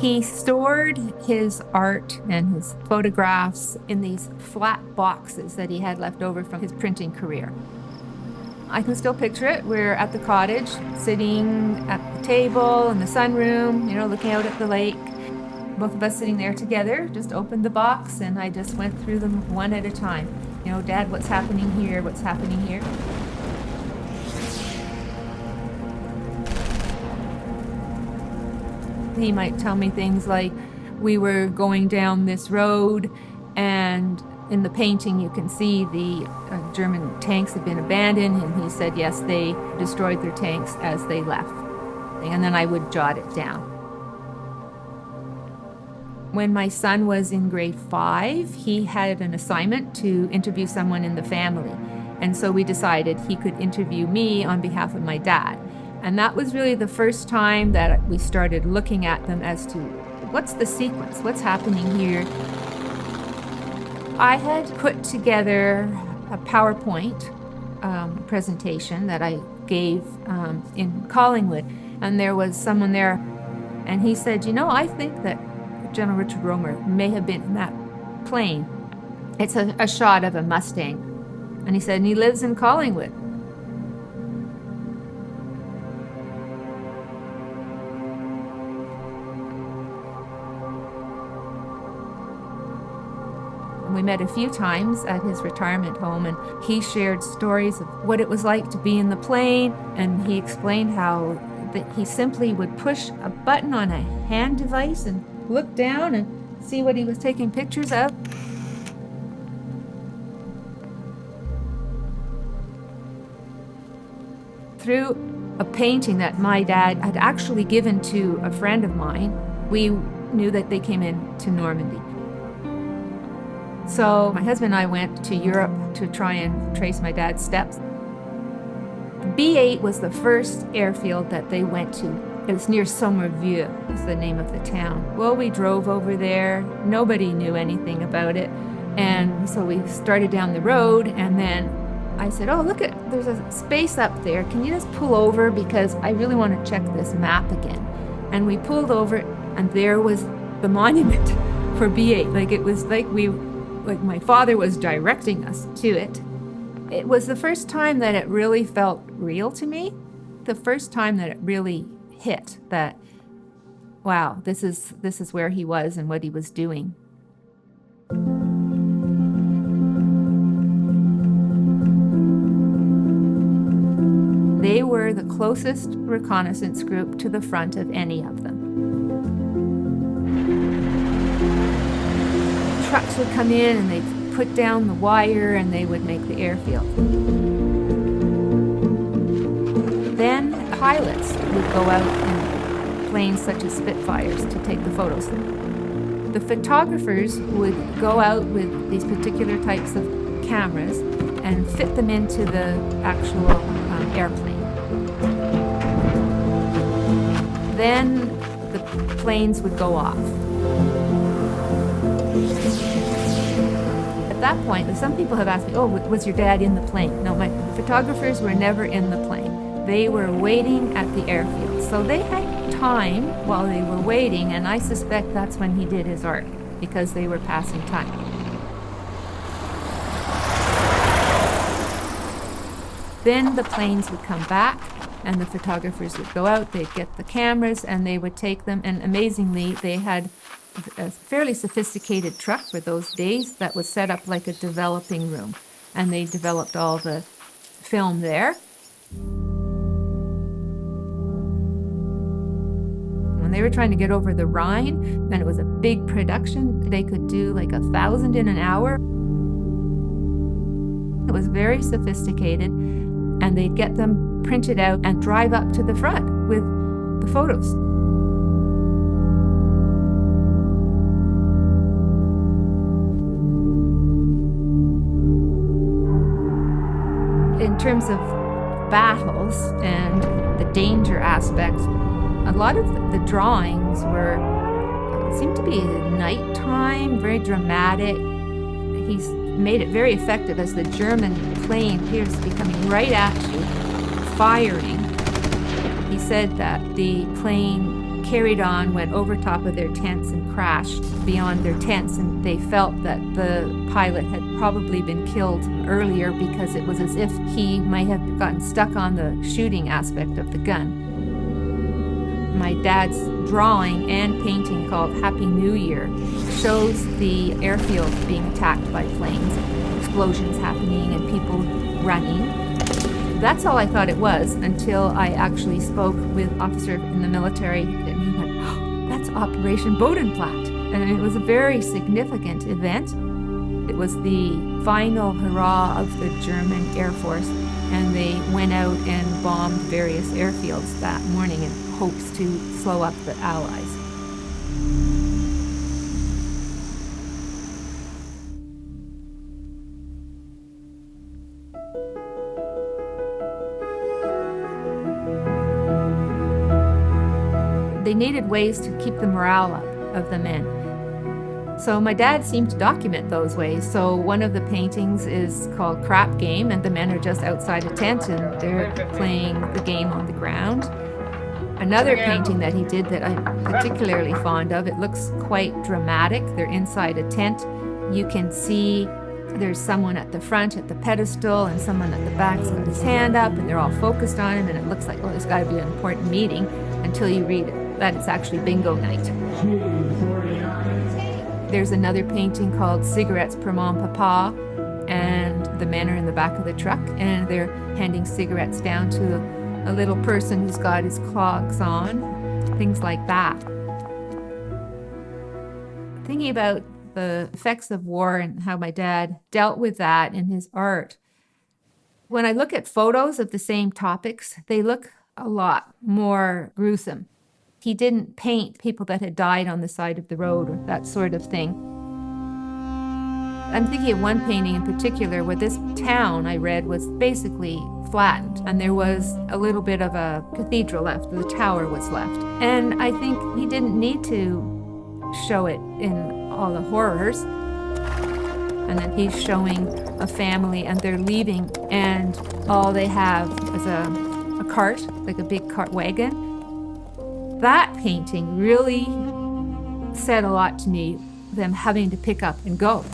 He stored his art and his photographs in these flat boxes that he had left over from his printing career. I can still picture it. We're at the cottage, sitting at the table in the sunroom, looking out at the lake. Both of us sitting there together, just opened the box, and I just went through them one at a time. Dad, what's happening here? What's happening here? He might tell me things like, we were going down this road, and in the painting you can see the German tanks had been abandoned, and he said, yes, they destroyed their tanks as they left. And then I would jot it down. When my son was in grade 5, he had an assignment to interview someone in the family. And so we decided he could interview me on behalf of my dad. And that was really the first time that we started looking at them as to what's the sequence, what's happening here. I had put together a PowerPoint presentation that I gave in Collingwood, and there was someone there, and he said, I think that General Richard Romer may have been in that plane. It's a shot of a Mustang. And he said, and he lives in Collingwood. We met a few times at his retirement home, and he shared stories of what it was like to be in the plane, and he explained how that he simply would push a button on a hand device and look down and see what he was taking pictures of. Through a painting that my dad had actually given to a friend of mine, we knew that they came in to Normandy. So my husband and I went to Europe to try and trace my dad's steps. B8 was the first airfield that they went to. It was near Somerville, is the name of the town. Well, we drove over there. Nobody knew anything about it. And so we started down the road, and then I said, oh, look, there's a space up there. Can you just pull over, because I really want to check this map again. And we pulled over, and there was the monument for B8. It was like my father was directing us to it. It was the first time that it really felt real to me. The first time that it really hit that, wow, this is where he was and what he was doing. They were the closest reconnaissance group to the front of any of them. Trucks would come in and they'd put down the wire and they would make the airfield. Then pilots would go out in planes such as Spitfires to take the photos. The photographers would go out with these particular types of cameras and fit them into the actual airplane. Then the planes would go off. At that point, some people have asked me, oh, was your dad in the plane? No, my photographers were never in the plane. They were waiting at the airfield. So they had time while they were waiting, and I suspect that's when he did his art, because they were passing time. Then the planes would come back, and the photographers would go out, they'd get the cameras, and they would take them, and amazingly, they had a fairly sophisticated truck for those days that was set up like a developing room, and they developed all the film there. When they were trying to get over the Rhine, then it was a big production. They could do like 1,000 in an hour. It was very sophisticated, and they'd get them printed out and drive up to the front with the photos. In terms of battles and the danger aspect, a lot of the drawings seemed to be nighttime, very dramatic. He's made it very effective as the German plane appears to be coming right at you, firing. He said that the plane carried on, went over top of their tents and crashed beyond their tents, and they felt that the pilot had probably been killed earlier because it was as if he might have gotten stuck on the shooting aspect of the gun. My dad's drawing and painting called Happy New Year shows the airfield being attacked by planes, explosions happening and people running. That's all I thought it was until I actually spoke with an officer in the military, and he went, "Oh, that's Operation Bodenplatte." And it was a very significant event. It was the final hurrah of the German Air Force, and they went out and bombed various airfields that morning in hopes to slow up the Allies. They needed ways to keep the morale up of the men. So my dad seemed to document those ways. So one of the paintings is called Crap Game, and the men are just outside a tent and they're playing the game on the ground. Another painting that he did that I'm particularly fond of, it looks quite dramatic. They're inside a tent. You can see there's someone at the front at the pedestal and someone at the back's got his hand up, and they're all focused on him, and it looks like, oh, there's got to be an important meeting, until you read it, that it's actually bingo night. There's another painting called Cigarettes pour mon papa, and the men are in the back of the truck and they're handing cigarettes down to a little person who's got his clogs on, things like that. Thinking about the effects of war and how my dad dealt with that in his art. When I look at photos of the same topics, they look a lot more gruesome. He didn't paint people that had died on the side of the road or that sort of thing. I'm thinking of one painting in particular where this town I read was basically flattened, and there was a little bit of a cathedral left, the tower was left. And I think he didn't need to show it in all the horrors. And then he's showing a family and they're leaving, and all they have is a cart, like a big cart wagon. That painting really said a lot to me, them having to pick up and go.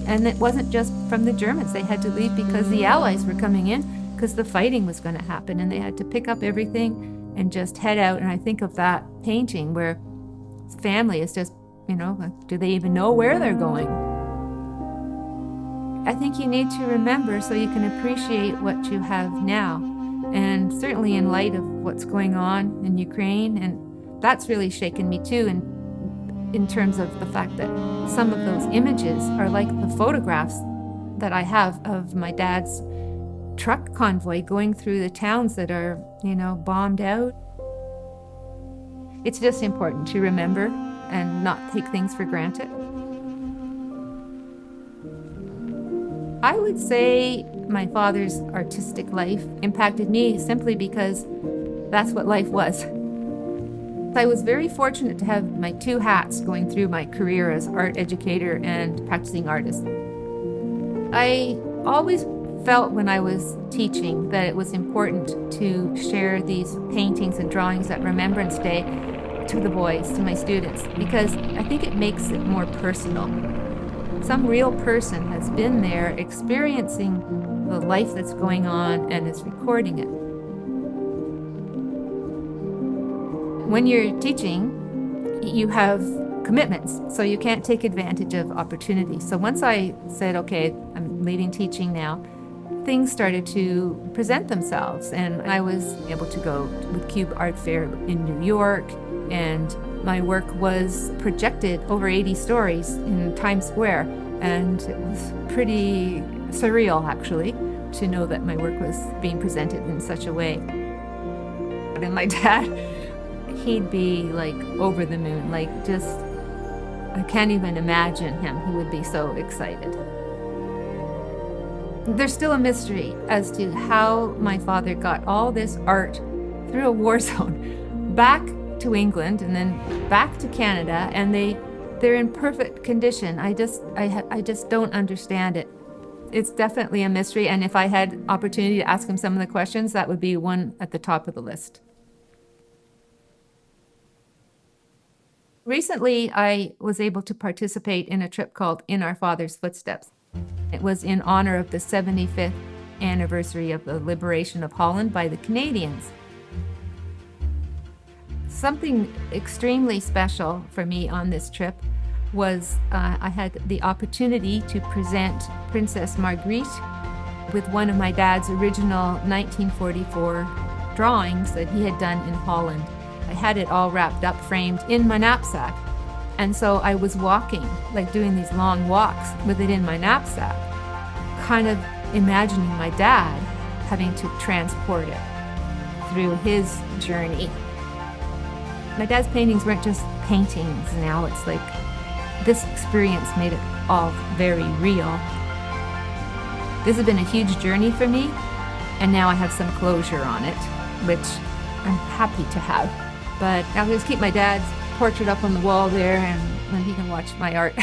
And it wasn't just from the Germans. They had to leave because the Allies were coming in, because the fighting was going to happen, and they had to pick up everything and just head out. And I think of that painting where family is just, do they even know where they're going? I think you need to remember so you can appreciate what you have now. And certainly in light of what's going on in Ukraine, and that's really shaken me too, and in terms of the fact that some of those images are like the photographs that I have of my dad's truck convoy going through the towns that are, bombed out. It's just important to remember and not take things for granted. I would say my father's artistic life impacted me simply because that's what life was. I was very fortunate to have my two hats going through my career as art educator and practicing artist. I always felt when I was teaching that it was important to share these paintings and drawings at Remembrance Day to the boys, to my students, because I think it makes it more personal. Some real person has been there experiencing the life that's going on and is recording it. When you're teaching, you have commitments, so you can't take advantage of opportunities. So once I said, okay, I'm leaving teaching now, things started to present themselves, and I was able to go with Cube Art Fair in New York, and my work was projected over 80 stories in Times Square, and it was pretty surreal, actually, to know that my work was being presented in such a way. And my dad, he'd be like over the moon, like just, I can't even imagine him. He would be so excited. There's still a mystery as to how my father got all this art through a war zone back to England and then back to Canada, and they're in perfect condition. I just don't understand it. It's definitely a mystery, and if I had opportunity to ask him some of the questions, that would be one at the top of the list. Recently, I was able to participate in a trip called In Our Father's Footsteps. It was in honor of the 75th anniversary of the liberation of Holland by the Canadians. Something extremely special for me on this trip was I had the opportunity to present Princess Margriet with one of my dad's original 1944 drawings that he had done in Holland. I had it all wrapped up, framed in my knapsack. And so I was walking, like doing these long walks with it in my knapsack, kind of imagining my dad having to transport it through his journey. My dad's paintings weren't just paintings now, it's like this experience made it all very real. This has been a huge journey for me, and now I have some closure on it, which I'm happy to have. But I'll just keep my dad's portrait up on the wall there, and then he can watch my art.